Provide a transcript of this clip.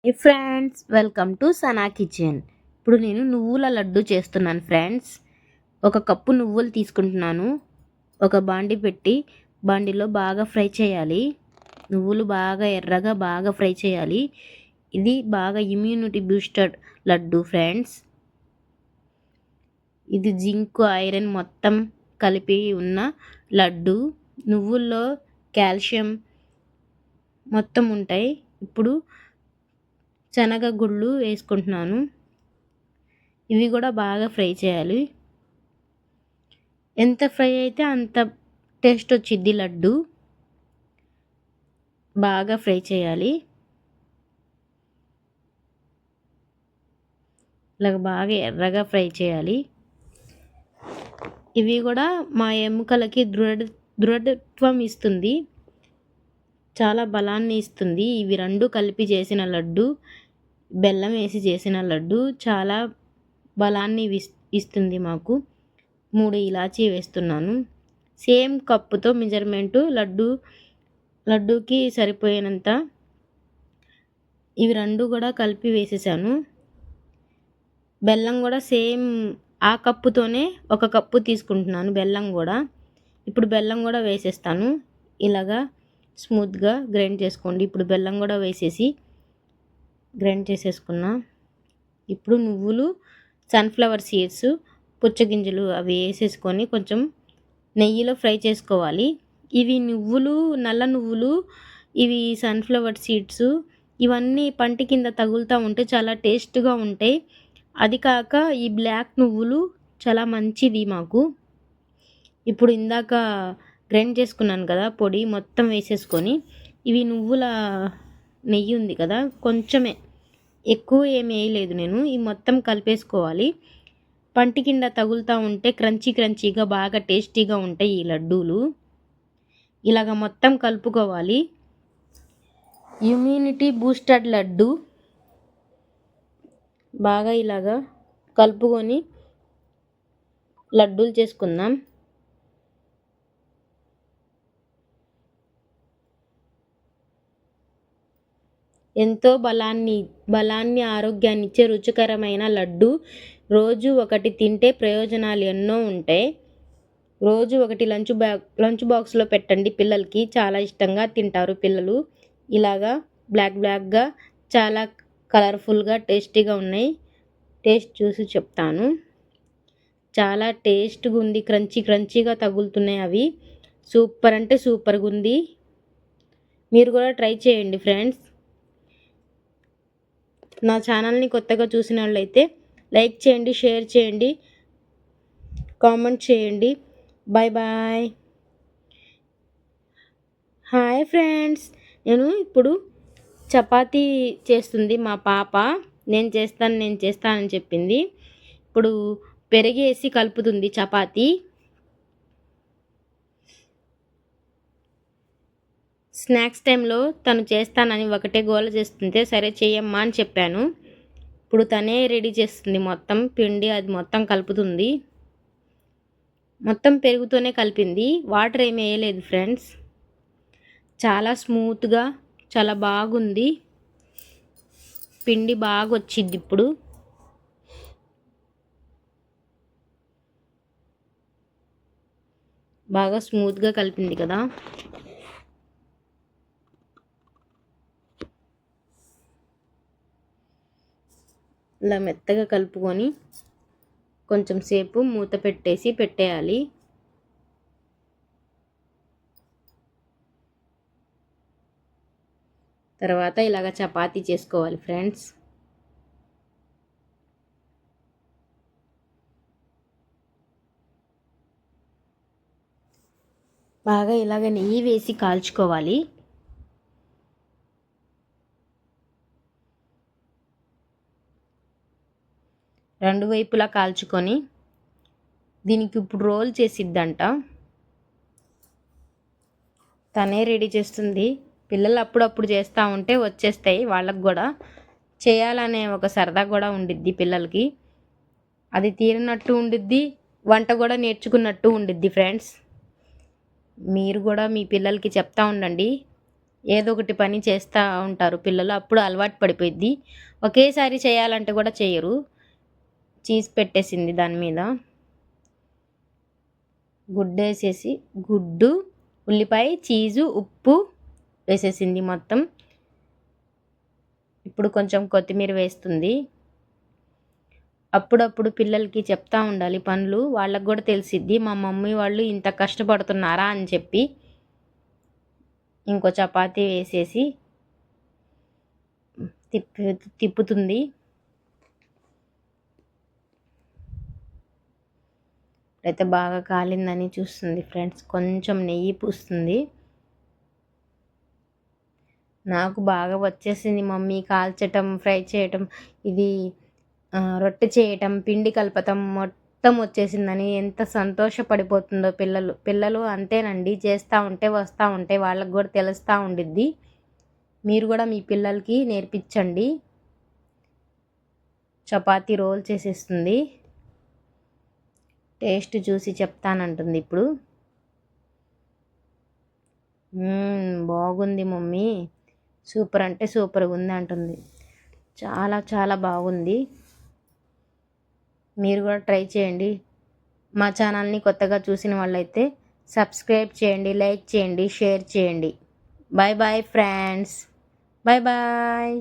Hey friends, welcome to Sana kitchen. ఇప్పుడు నేను నువ్వుల లడ్డు చేస్తున్నాను ఫ్రెండ్స్. ఒక కప్పు నువ్వులు తీసుకుంటున్నాను. ఒక బాండి పెట్టి బాండిలో బాగా ఫ్రై చేయాలి. నువ్వులు బాగా ఎర్రగా బాగా ఫ్రై చేయాలి. ఇది బాగా ఇమ్యూనిటీ బూస్టర్ లడ్డు ఫ్రెండ్స్. ఇది జింక్ ఐరన్ మొత్తం కలిపి ఉన్న లడ్డు. నువ్వుల్లో కాల్షియం మొత్తం ఉంటాయి. ఇప్పుడు శనగ గుళ్ళు వేసుకుంటున్నాను. ఇవి కూడా బాగా ఫ్రై చేయాలి. ఎంత ఫ్రై అయితే అంత టేస్ట్ వచ్చిద్ది లడ్డు. బాగా ఫ్రై చేయాలి. ఇలాగ బాగా ఎర్రగా ఫ్రై చేయాలి. ఇవి కూడా మా ఎముకలకి దృఢత్వం ఇస్తుంది, చాలా బలాన్ని ఇస్తుంది. ఇవి రెండు కలిపి చేసిన లడ్డు, బెల్లం వేసి చేసిన లడ్డు చాలా బలాన్ని ఇస్తుంది మాకు. 3 ఇలాచీ వేస్తున్నాను. సేమ్ కప్పుతో మెజర్మెంటు లడ్డూకి సరిపోయేంత ఇవి రెండు కూడా కలిపి వేసేసాను. బెల్లం కూడా సేమ్ ఆ కప్పుతోనే 1 కప్పు తీసుకుంటున్నాను బెల్లం కూడా. ఇప్పుడు బెల్లం కూడా వేసేస్తాను. ఇలాగా స్మూత్గా గ్రైండ్ చేసుకోండి. ఇప్పుడు బెల్లం కూడా వేసేసి గ్రైండ్ చేసేసుకున్నా. ఇప్పుడు నువ్వులు, సన్ఫ్లవర్ సీడ్స్, పుచ్చగింజలు అవి వేసేసుకొని కొంచెం నెయ్యిలో ఫ్రై చేసుకోవాలి. ఇవి నువ్వులు, నల్ల నువ్వులు, ఇవి సన్ఫ్లవర్ సీడ్స్ ఇవన్నీ పంటి కింద తగులుతూ ఉంటే చాలా టేస్ట్గా ఉంటాయి. అది కాక ఈ బ్లాక్ నువ్వులు చాలా మంచిది మాకు. ఇప్పుడు ఇందాక గ్రైండ్ చేసుకున్నాను కదా పొడి, మొత్తం వేసేసుకొని ఇవి నువ్వుల నెయ్యి ఉంది కదా, కొంచెమే, ఎక్కువ ఏమి వేయలేదు నేను. ఈ మొత్తం కలిపేసుకోవాలి. పంటి కింద తగులుతూ ఉంటే క్రంచీగా బాగా టేస్టీగా ఉంటాయి ఈ లడ్డూలు. ఇలాగ మొత్తం కలుపుకోవాలి. ఇమ్యూనిటీ బూస్టెడ్ లడ్డు బాగా ఇలాగా కలుపుకొని లడ్డూలు చేసుకుందాం. ఎంతో బలాన్ని ఆరోగ్యాన్ని ఇచ్చే రుచికరమైన లడ్డు. రోజు ఒకటి తింటే ప్రయోజనాలు ఎన్నో ఉంటాయి. రోజు ఒకటి లంచ్ బాక్స్లో పెట్టండి పిల్లలకి, చాలా ఇష్టంగా తింటారు పిల్లలు. ఇలాగా బ్లాక్గా చాలా కలర్ఫుల్గా టేస్టీగా ఉన్నాయి. టేస్ట్ చూసి చెప్తాను. చాలా టేస్ట్గా ఉంది. క్రంచీగా తగులుతున్నాయి అవి. సూపర్ అంటే సూపర్గా ఉంది. మీరు కూడా ట్రై చేయండి ఫ్రెండ్స్. నా ఛానల్ని కొత్తగా చూసిన వాళ్ళైతే లైక్ చేయండి, షేర్ చేయండి, కామెంట్ చేయండి. బాయ్. హాయ్ ఫ్రెండ్స్, నేను ఇప్పుడు చపాతీ చేస్తుంది మా పాప. నేను చేస్తానని చెప్పింది. ఇప్పుడు పెరిగేసి కలుపుతుంది చపాతీ. స్నాక్స్ టైంలో తను చేస్తానని ఒకటే గోల చేస్తుంటే సరే చేయమ్మా అని చెప్పాను. ఇప్పుడు తనే రెడీ చేస్తుంది మొత్తం పిండి, అది మొత్తం కలుపుతుంది. మొత్తం పెరుగుతోనే కలిపింది, వాటర్ ఏమి వేయలేదు ఫ్రెండ్స్. చాలా స్మూత్గా చాలా బాగుంది. పిండి బాగా వచ్చింది. ఇప్పుడు బాగా స్మూత్గా కలిపింది కదా. ఇలా మెత్తగా కలుపుకొని కొంచెం సేపు మూత పెట్టేయాలి. తర్వాత ఇలాగ చపాతీ చేసుకోవాలి ఫ్రెండ్స్. బాగా ఇలాగ నెయ్యి వేసి కాల్చుకోవాలి. రెండు వైపులా కాల్చుకొని దీనికి ఇప్పుడు రోల్ చేసిద్దంట. తనే రెడీ చేస్తుంది. పిల్లలు అప్పుడప్పుడు చేస్తూ ఉంటే వచ్చేస్తాయి వాళ్ళకు కూడా. చేయాలనే ఒక సరదా కూడా ఉండిద్ది పిల్లలకి. అది తీరినట్టు ఉండిద్ది, వంట కూడా నేర్చుకున్నట్టు ఉండిద్ది ఫ్రెండ్స్. మీరు కూడా మీ పిల్లలకి చెప్తూ ఉండండి. ఏదో ఒకటి పని చేస్తూ ఉంటారు పిల్లలు, అప్పుడు అలవాటు పడిపోయిద్ది. ఒకేసారి చేయాలంటే కూడా చేయరు. చీజ్ పెట్టేసింది దాని మీద. గుడ్డేసేసి గుడ్డు, ఉల్లిపాయ, చీజు, ఉప్పు వేసేసింది మొత్తం. ఇప్పుడు కొంచెం కొత్తిమీర వేస్తుంది. అప్పుడప్పుడు పిల్లలకి చెప్తా ఉండాలి పనులు, వాళ్ళకు కూడా తెలిసిద్ది మా మమ్మీ వాళ్ళు ఇంత కష్టపడుతున్నారా అని చెప్పి. ఇంకో చపాతీ వేసేసి తిప్పుతుంది. అయితే బాగా కాలిందని చూస్తుంది ఫ్రెండ్స్. కొంచెం నెయ్యి పూస్తుంది. నాకు బాగా వచ్చేసింది మమ్మీ కాల్చటం, ఫ్రై చేయటం, ఇది రొట్టె చేయటం, పిండి కలపటం మొత్తం వచ్చేసిందని ఎంత సంతోషపడిపోతుందో పిల్లలు అంతేనండి. చేస్తూ ఉంటే వస్తూ ఉంటే వాళ్ళకు కూడా తెలుస్తూ ఉండిద్ది. మీరు కూడా మీ పిల్లలకి నేర్పించండి. చపాతీ రోల్ చేసేస్తుంది. టేస్ట్ చూసి చెప్తానంటుంది ఇప్పుడు. బాగుంది మమ్మీ, సూపర్ అంటే సూపర్గా ఉంది అంటుంది. చాలా చాలా బాగుంది. మీరు కూడా ట్రై చేయండి. మా ఛానల్ని కొత్తగా చూసిన వాళ్ళైతే సబ్స్క్రైబ్ చేయండి, లైక్ చేయండి, షేర్ చేయండి. Bye bye friends. Bye bye.